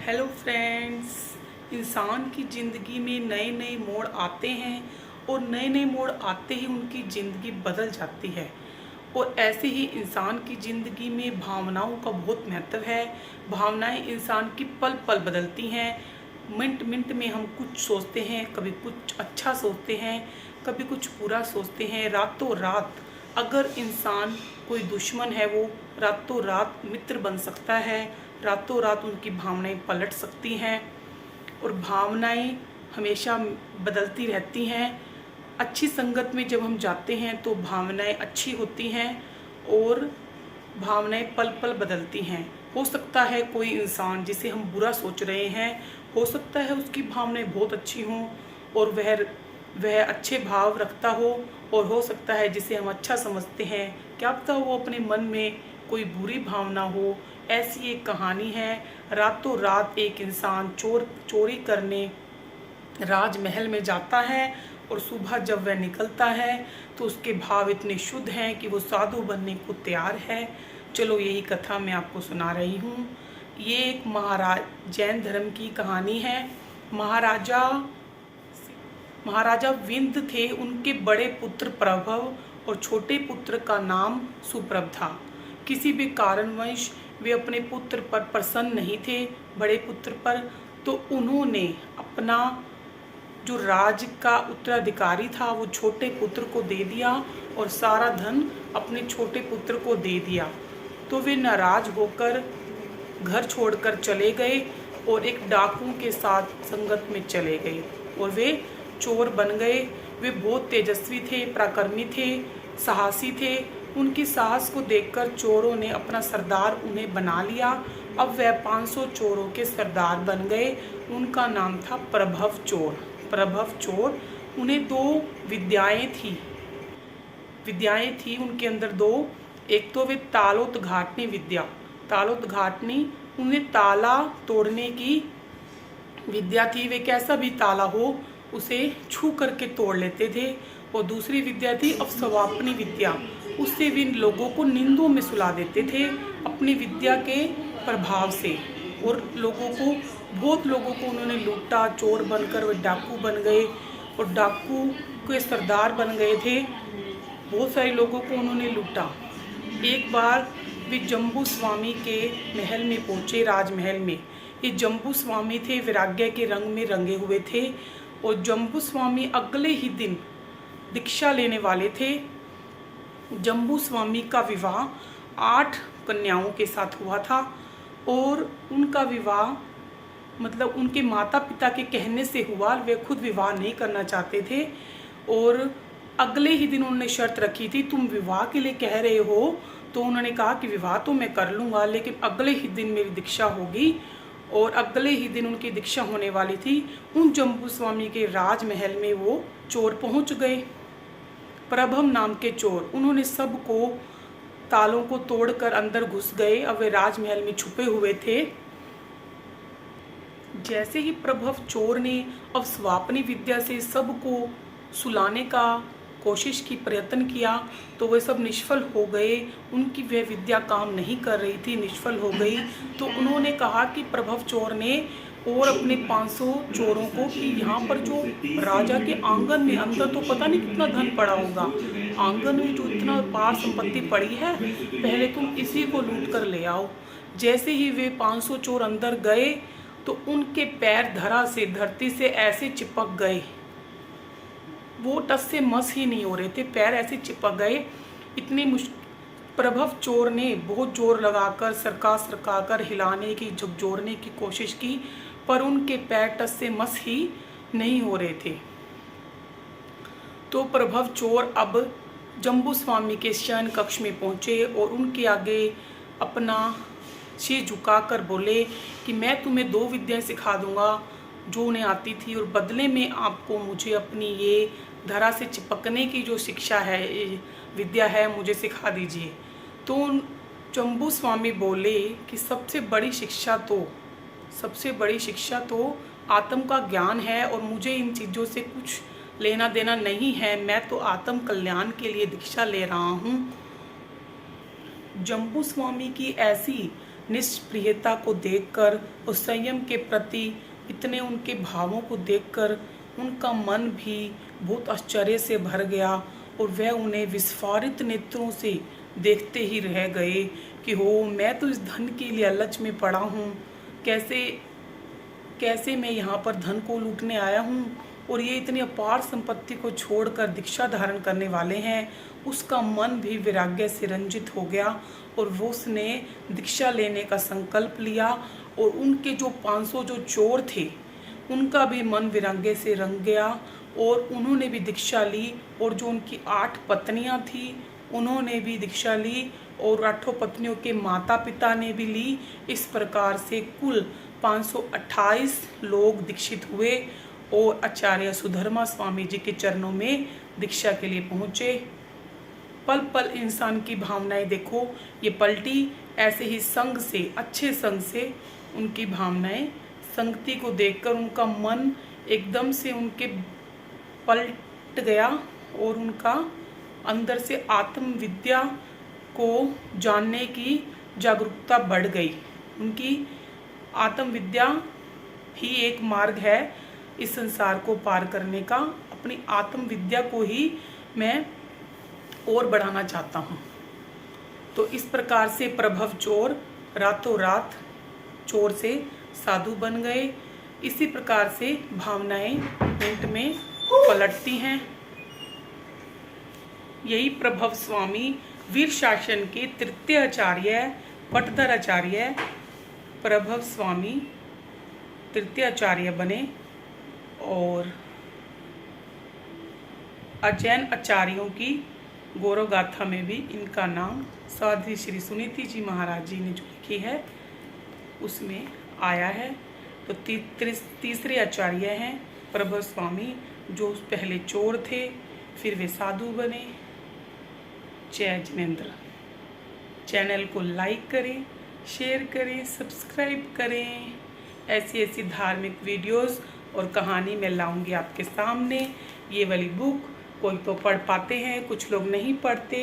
Hello friends. इंसान की ज़िंदगी में नए नए मोड़ आते हैं और नए नए मोड़ आते ही उनकी ज़िंदगी बदल जाती है। और ऐसे ही इंसान की ज़िंदगी में भावनाओं का बहुत महत्व है। भावनाएं इंसान की पल पल बदलती हैं। मिनट मिनट में हम कुछ सोचते हैं, कभी कुछ अच्छा सोचते हैं, कभी कुछ बुरा सोचते हैं। रातों रात अगर इंसान कोई दुश्मन है, वो रातों रात मित्र बन सकता है। रातों रात उनकी भावनाएं पलट सकती हैं और भावनाएं हमेशा बदलती रहती हैं। अच्छी संगत में जब हम जाते हैं तो भावनाएं अच्छी होती हैं और भावनाएं पल पल बदलती हैं। हो सकता है कोई इंसान जिसे हम बुरा सोच रहे हैं, हो सकता है उसकी भावनाएं बहुत अच्छी हों और वह अच्छे भाव रखता हो सकता है जिसे हम अच्छा समझते हैं, क्या पता वो अपने मन में कोई बुरी भावना हो। ऐसी एक कहानी है। रातों रात एक इंसान चोरी करने राजमहल में जाता है और सुबह जब वह निकलता है तो उसके भाव इतने शुद्ध हैं कि वो साधु बनने को तैयार है। चलो यही कथा मैं आपको सुना रही हूँ। ये एक जैन धर्म की कहानी है। महाराजा विंध्य थे। उनके बड़े पुत्र प्रभव और छोटे पुत्र का नाम सुप्रभ था। किसी भी कारणवश वे अपने पुत्र पर प्रसन्न नहीं थे, बड़े पुत्र पर। तो उन्होंने अपना जो राज का उत्तराधिकारी था वो छोटे पुत्र को दे दिया और सारा धन अपने छोटे पुत्र को दे दिया। तो वे नाराज होकर घर छोड़कर चले गए और एक डाकू के साथ संगत में चले गए और वे चोर बन गए। वे बहुत तेजस्वी थे, पराक्रमी थे, साहसी थे। उनकी साहस को देखकर चोरों ने अपना सरदार उन्हें बना लिया। अब वह 500 चोरों के सरदार बन गए। उनका नाम था प्रभव चोर। प्रभव चोर, उन्हें दो विद्याएं थी उनके अंदर दो। एक तो वे तालोत्घाटनी विद्या, तालोत्घाटनी उन्हें ताला तोड़ने की विद्या थी। वे कैसा भी ताला हो उसे छू करके तोड़ लेते थे। और दूसरी विद्या थी अवस्वापनी विद्या, उससे वे लोगों को निंदों में सुला देते थे अपनी विद्या के प्रभाव से। और बहुत लोगों को उन्होंने लूटा। चोर बनकर वे डाकू बन गए और डाकू के सरदार बन गए थे। बहुत सारे लोगों को उन्होंने लूटा। एक बार वे जम्बू स्वामी के महल में पहुंचे, राजमहल में। ये जम्बू स्वामी थे, वैराग्य के रंग में रंगे हुए थे और जम्बू स्वामी अगले ही दिन दीक्षा लेने वाले थे। जम्बू स्वामी का विवाह 8 कन्याओं के साथ हुआ था और उनका विवाह मतलब उनके माता पिता के कहने से हुआ। वे खुद विवाह नहीं करना चाहते थे और अगले ही दिन उन्होंने शर्त रखी थी, तुम विवाह के लिए कह रहे हो। तो उन्होंने कहा कि विवाह तो मैं कर लूँगा, लेकिन अगले ही दिन मेरी दीक्षा होगी। और अगले ही दिन उनकी दीक्षा होने वाली थी। उन जम्बू स्वामी के राजमहल में वो चोर पहुंच गए, प्रभव नाम के चोर। उन्होंने सबको तालों को तोड़कर अंदर घुस गए। अब वे राजमहल में छुपे हुए थे। जैसे ही प्रभव चोर ने अवस्वापनी विद्या से सबको सुलाने का कोशिश की, प्रयत्न किया, तो वे सब निष्फल हो गए। उनकी वह विद्या काम नहीं कर रही थी, निष्फल हो गई। तो उन्होंने कहा कि प्रभव चोर ने और अपने 500 चोरों को कि यहाँ पर जो राजा के आंगन में अंदर तो पता नहीं कितना धन पड़ा होगा, आंगन में जो इतना पार संपत्ति पड़ी है, पहले तुम इसी को लूट कर ले आओ। जैसे ही वे 500 चोर अंदर गए तो उनके पैर धरती से ऐसे चिपक गए, वो टस से मस ही नहीं हो रहे थे, पैर ऐसे चिपक गए। इतनी प्रभव चोर ने बहुत जोर लगाकर सरका हिलाने की, झकझोरने की कोशिश की, पर उनके पैर टस से मस ही नहीं हो रहे थे। तो प्रभव चोर अब जम्बू स्वामी के शयन कक्ष में पहुंचे और उनके आगे अपना सिर झुकाकर बोले कि मैं तुम्हें 2 विद्याएं सिखा दूंगा जो उन्हें आती थी, और बदले में आपको मुझे अपनी ये धरा से चिपकने की जो शिक्षा है, विद्या है, मुझे सिखा दीजिए। तो जम्बू स्वामी बोले कि सबसे बड़ी शिक्षा तो आत्म का ज्ञान है और मुझे इन चीज़ों से कुछ लेना देना नहीं है, मैं तो आत्म कल्याण के लिए दीक्षा ले रहा हूँ। जम्बू स्वामी की ऐसी निष्प्रियता को देखकर और संयम के प्रति इतने उनके भावों को देखकर उनका मन भी बहुत आश्चर्य से भर गया और वह उन्हें विस्फारित नेत्रों से देखते ही रह गए कि हो, मैं तो इस धन के लालच में पड़ा हूँ, कैसे कैसे मैं यहाँ पर धन को लूटने आया हूँ और ये इतनी अपार संपत्ति को छोड़कर दीक्षा धारण करने वाले हैं। उसका मन भी वैराग्य से रंजित हो गया और वो उसने दीक्षा लेने का संकल्प लिया और उनके जो 500 जो चोर थे उनका भी मन वैराग्य से रंग गया और उन्होंने भी दीक्षा ली और जो उनकी 8 पत्नियां थी उन्होंने भी दीक्षा ली और 8 पत्नियों के माता पिता ने भी ली। इस प्रकार से कुल 528 लोग दीक्षित हुए और आचार्य सुधर्मा स्वामी जी के चरणों में दीक्षा के लिए पहुँचे। पल पल इंसान की भावनाएं देखो ये पलटी, ऐसे ही संग से, अच्छे संग से उनकी भावनाएं, संगति को देखकर उनका मन एकदम से उनके पलट गया और उनका अंदर से आत्म विद्या को जानने की जागरूकता बढ़ गई। उनकी आत्म विद्या ही एक मार्ग है इस संसार को पार करने का। अपनी आत्म विद्या को ही मैं और बढ़ाना चाहता हूँ। तो इस प्रकार से प्रभव चोर रातों रात चोर से साधु बन गए। इसी प्रकार से भावनाएं मिनट में पलटती हैं। यही प्रभव स्वामी वीर शासन के तृतीय आचार्य पटधर आचार्य प्रभव स्वामी तृतीय आचार्य बने और अजैन आचार्यों की गौरव गाथा में भी इनका नाम साध्वी श्री सुनीति जी महाराज जी ने जो लिखी है उसमें आया है। तो तीसरे आचार्य हैं प्रभव स्वामी जो पहले चोर थे फिर वे साधु बने। जय जिनेंद्र। चैनल को लाइक करें, शेयर करें, सब्सक्राइब करें। ऐसी ऐसी धार्मिक वीडियोस और कहानी मैं लाऊंगी आपके सामने। ये वाली बुक कोई तो पढ़ पाते हैं, कुछ लोग नहीं पढ़ते।